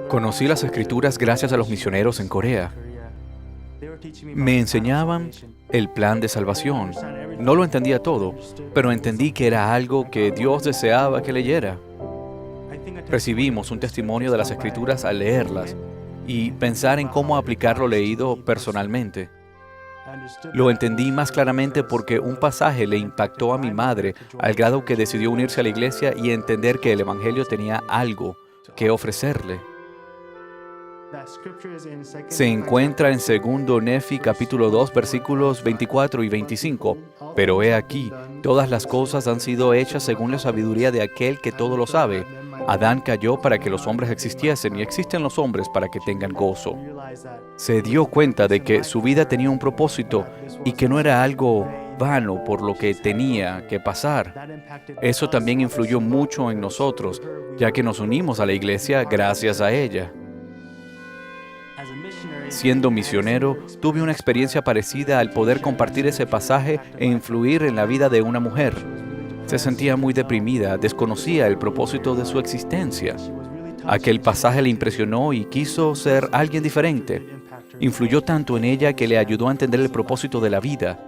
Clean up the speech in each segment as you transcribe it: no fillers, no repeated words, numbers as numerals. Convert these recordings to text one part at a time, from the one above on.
Conocí las Escrituras gracias a los misioneros en Corea. Me enseñaban el plan de salvación. No lo entendía todo, pero entendí que era algo que Dios deseaba que leyera. Recibimos un testimonio de las Escrituras al leerlas y pensar en cómo aplicar lo leído personalmente. Lo entendí más claramente porque un pasaje le impactó a mi madre al grado que decidió unirse a la iglesia y entender que el Evangelio tenía algo que ofrecerle. Se encuentra en 2 Nefi capítulo 2 versículos 24 y 25. Pero he aquí, todas las cosas han sido hechas según la sabiduría de aquel que todo lo sabe. Adán cayó para que los hombres existiesen y existen los hombres para que tengan gozo. Se dio cuenta de que su vida tenía un propósito y que no era algo vano por lo que tenía que pasar. Eso también influyó mucho en nosotros, ya que nos unimos a la iglesia gracias a ella. Siendo misionero, tuve una experiencia parecida al poder compartir ese pasaje e influir en la vida de una mujer. Se sentía muy deprimida, desconocía el propósito de su existencia. Aquel pasaje le impresionó y quiso ser alguien diferente. Influyó tanto en ella que le ayudó a entender el propósito de la vida.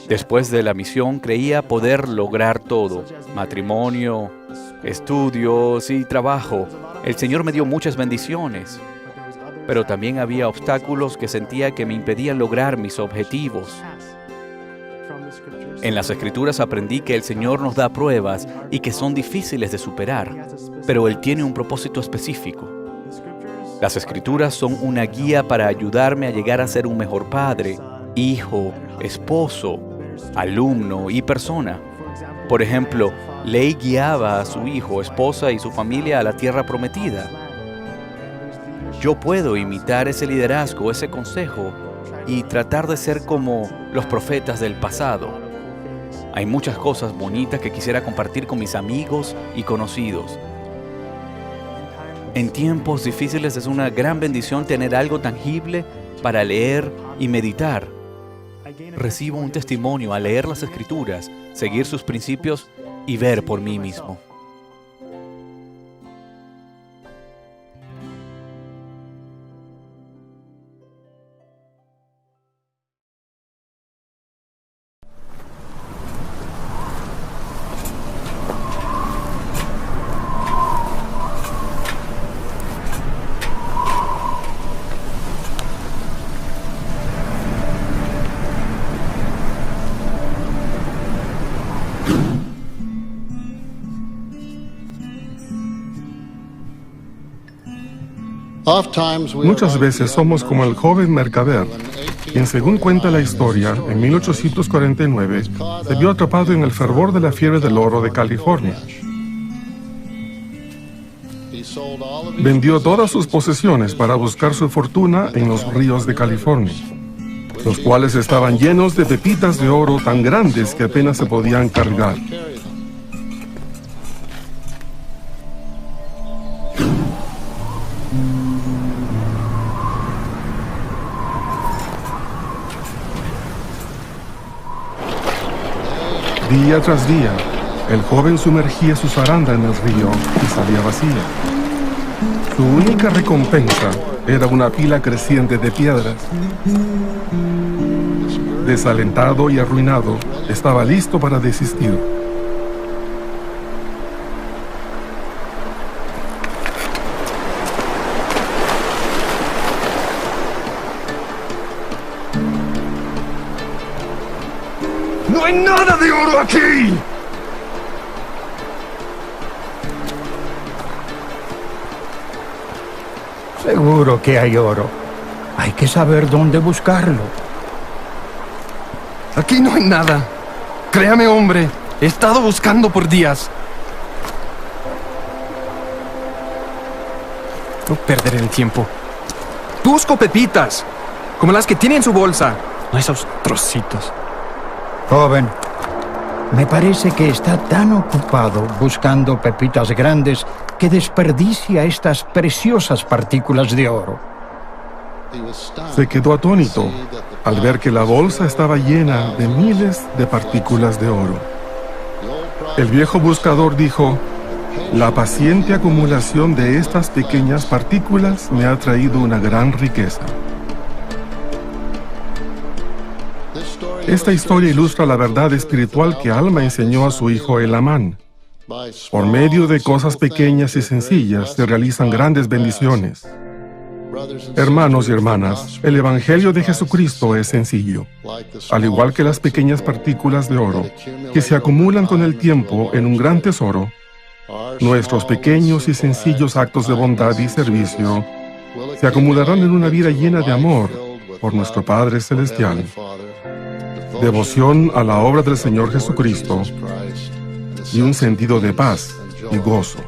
Después de la misión, creía poder lograr todo: matrimonio, estudios y trabajo. El Señor me dio muchas bendiciones, pero también había obstáculos que sentía que me impedían lograr mis objetivos. En las Escrituras aprendí que el Señor nos da pruebas y que son difíciles de superar, pero Él tiene un propósito específico. Las Escrituras son una guía para ayudarme a llegar a ser un mejor padre, hijo, esposo, alumno y persona. Por ejemplo, Ley guiaba a su hijo, esposa y su familia a la tierra prometida. Yo puedo imitar ese liderazgo, ese consejo, y tratar de ser como los profetas del pasado. Hay muchas cosas bonitas que quisiera compartir con mis amigos y conocidos. En tiempos difíciles es una gran bendición tener algo tangible para leer y meditar. Recibo un testimonio al leer las Escrituras, seguir sus principios y ver por mí mismo. Muchas veces somos como el joven mercader, quien, según cuenta la historia, en 1849 se vio atrapado en el fervor de la fiebre del oro de California. Vendió todas sus posesiones para buscar su fortuna en los ríos de California, los cuales estaban llenos de pepitas de oro tan grandes que apenas se podían cargar. Día tras día, el joven sumergía su zaranda en el río y salía vacía. Su única recompensa era una pila creciente de piedras. Desalentado y arruinado, estaba listo para desistir. ¡No hay nada de oro aquí! Seguro que hay oro. Hay que saber dónde buscarlo. Aquí no hay nada. Créame, hombre. He estado buscando por días. No perderé el tiempo. Busco pepitas, como las que tiene en su bolsa. No esos trocitos. Joven, me parece que está tan ocupado buscando pepitas grandes que desperdicia estas preciosas partículas de oro. Se quedó atónito al ver que la bolsa estaba llena de miles de partículas de oro. El viejo buscador dijo: La paciente acumulación de estas pequeñas partículas me ha traído una gran riqueza. Esta historia ilustra la verdad espiritual que Alma enseñó a su hijo Elamán. Por medio de cosas pequeñas y sencillas se realizan grandes bendiciones. Hermanos y hermanas, el Evangelio de Jesucristo es sencillo. Al igual que las pequeñas partículas de oro que se acumulan con el tiempo en un gran tesoro, nuestros pequeños y sencillos actos de bondad y servicio se acumularán en una vida llena de amor por nuestro Padre Celestial. Devoción a la obra del Señor Jesucristo y un sentido de paz y gozo.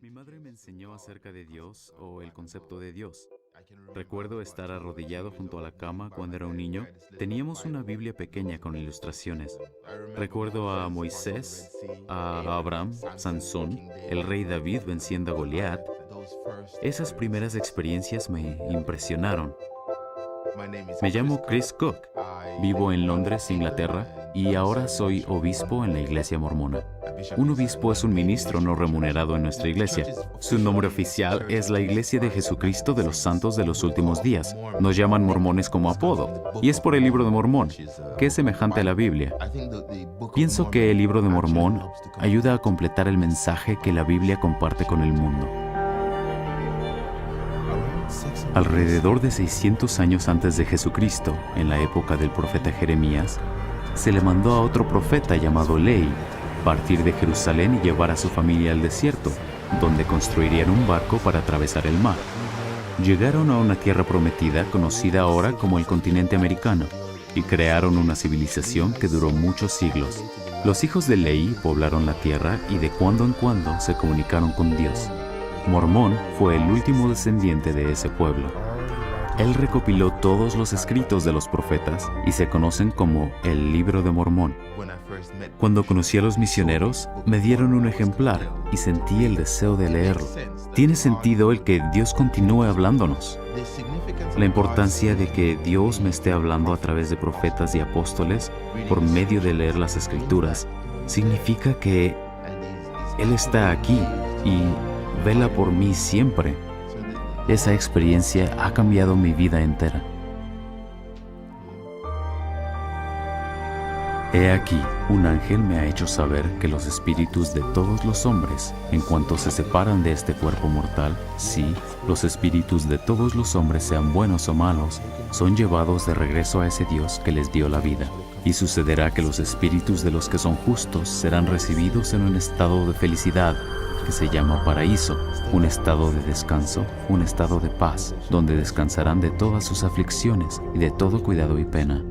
Mi madre me enseñó acerca de Dios o el concepto de Dios. Recuerdo estar arrodillado junto a la cama cuando era un niño. Teníamos una Biblia pequeña con ilustraciones. Recuerdo a Moisés, a Abraham, Sansón, el rey David venciendo a Goliat. Esas primeras experiencias me impresionaron. Me llamo Chris Cook. Vivo en Londres, Inglaterra, y ahora soy obispo en la iglesia mormona. Un obispo es un ministro no remunerado en nuestra iglesia. Su nombre oficial es la Iglesia de Jesucristo de los Santos de los Últimos Días. Nos llaman mormones como apodo, y es por el Libro de Mormón, que es semejante a la Biblia. Pienso que el Libro de Mormón ayuda a completar el mensaje que la Biblia comparte con el mundo. Alrededor de 600 años antes de Jesucristo, en la época del profeta Jeremías, se le mandó a otro profeta llamado Lehi partir de Jerusalén y llevar a su familia al desierto, donde construirían un barco para atravesar el mar. Llegaron a una tierra prometida, conocida ahora como el continente americano, y crearon una civilización que duró muchos siglos. Los hijos de Lehi poblaron la tierra y de cuando en cuando se comunicaron con Dios. Mormón fue el último descendiente de ese pueblo. Él recopiló todos los escritos de los profetas y se conocen como el Libro de Mormón. Cuando conocí a los misioneros, me dieron un ejemplar y sentí el deseo de leerlo. Tiene sentido el que Dios continúe hablándonos. La importancia de que Dios me esté hablando a través de profetas y apóstoles por medio de leer las Escrituras significa que Él está aquí y vela por mí siempre. Esa experiencia ha cambiado mi vida entera. He aquí, un ángel me ha hecho saber que los espíritus de todos los hombres, en cuanto se separan de este cuerpo mortal, sí, los espíritus de todos los hombres, sean buenos o malos, son llevados de regreso a ese Dios que les dio la vida. Y sucederá que los espíritus de los que son justos serán recibidos en un estado de felicidad, que se llama paraíso, un estado de descanso, un estado de paz, donde descansarán de todas sus aflicciones y de todo cuidado y pena.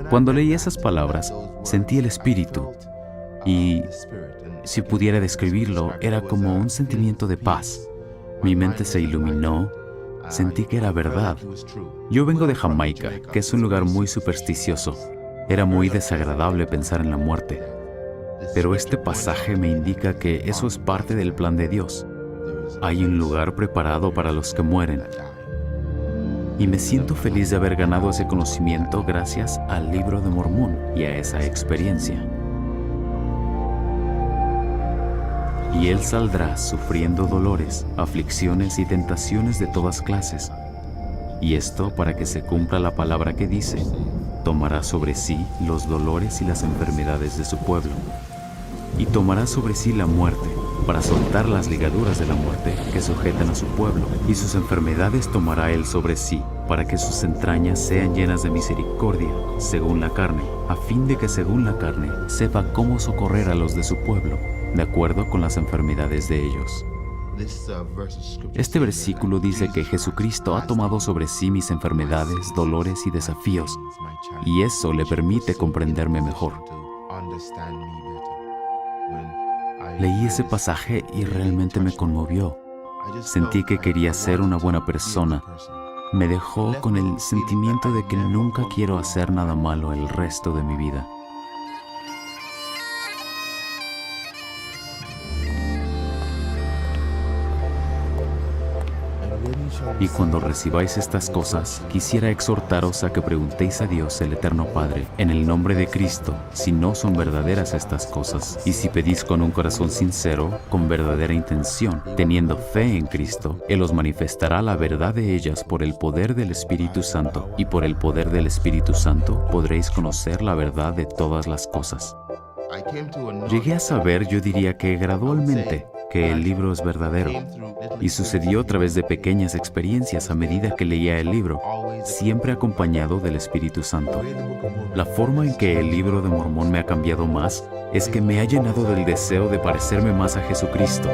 Cuando leí esas palabras, sentí el Espíritu, y si pudiera describirlo, era como un sentimiento de paz. Mi mente se iluminó, sentí que era verdad. Yo vengo de Jamaica, que es un lugar muy supersticioso. Era muy desagradable pensar en la muerte. Pero este pasaje me indica que eso es parte del plan de Dios. Hay un lugar preparado para los que mueren. Y me siento feliz de haber ganado ese conocimiento gracias al Libro de Mormón y a esa experiencia. Y él saldrá sufriendo dolores, aflicciones y tentaciones de todas clases. Y esto para que se cumpla la palabra que dice: tomará sobre sí los dolores y las enfermedades de su pueblo. Y tomará sobre sí la muerte, para soltar las ligaduras de la muerte que sujetan a su pueblo, y sus enfermedades tomará él sobre sí, para que sus entrañas sean llenas de misericordia, según la carne, a fin de que según la carne sepa cómo socorrer a los de su pueblo, de acuerdo con las enfermedades de ellos. Este versículo dice que Jesucristo ha tomado sobre sí mis enfermedades, dolores y desafíos, y eso le permite comprenderme mejor. Leí ese pasaje y realmente me conmovió. Sentí que quería ser una buena persona. Me dejó con el sentimiento de que nunca quiero hacer nada malo el resto de mi vida. Y cuando recibáis estas cosas, quisiera exhortaros a que preguntéis a Dios el Eterno Padre, en el nombre de Cristo, si no son verdaderas estas cosas. Y si pedís con un corazón sincero, con verdadera intención, teniendo fe en Cristo, Él os manifestará la verdad de ellas por el poder del Espíritu Santo, y por el poder del Espíritu Santo podréis conocer la verdad de todas las cosas. Llegué a saber, yo diría que gradualmente, que el libro es verdadero, y sucedió a través de pequeñas experiencias a medida que leía el libro, siempre acompañado del Espíritu Santo. La forma en que el libro de Mormón me ha cambiado más es que me ha llenado del deseo de parecerme más a Jesucristo.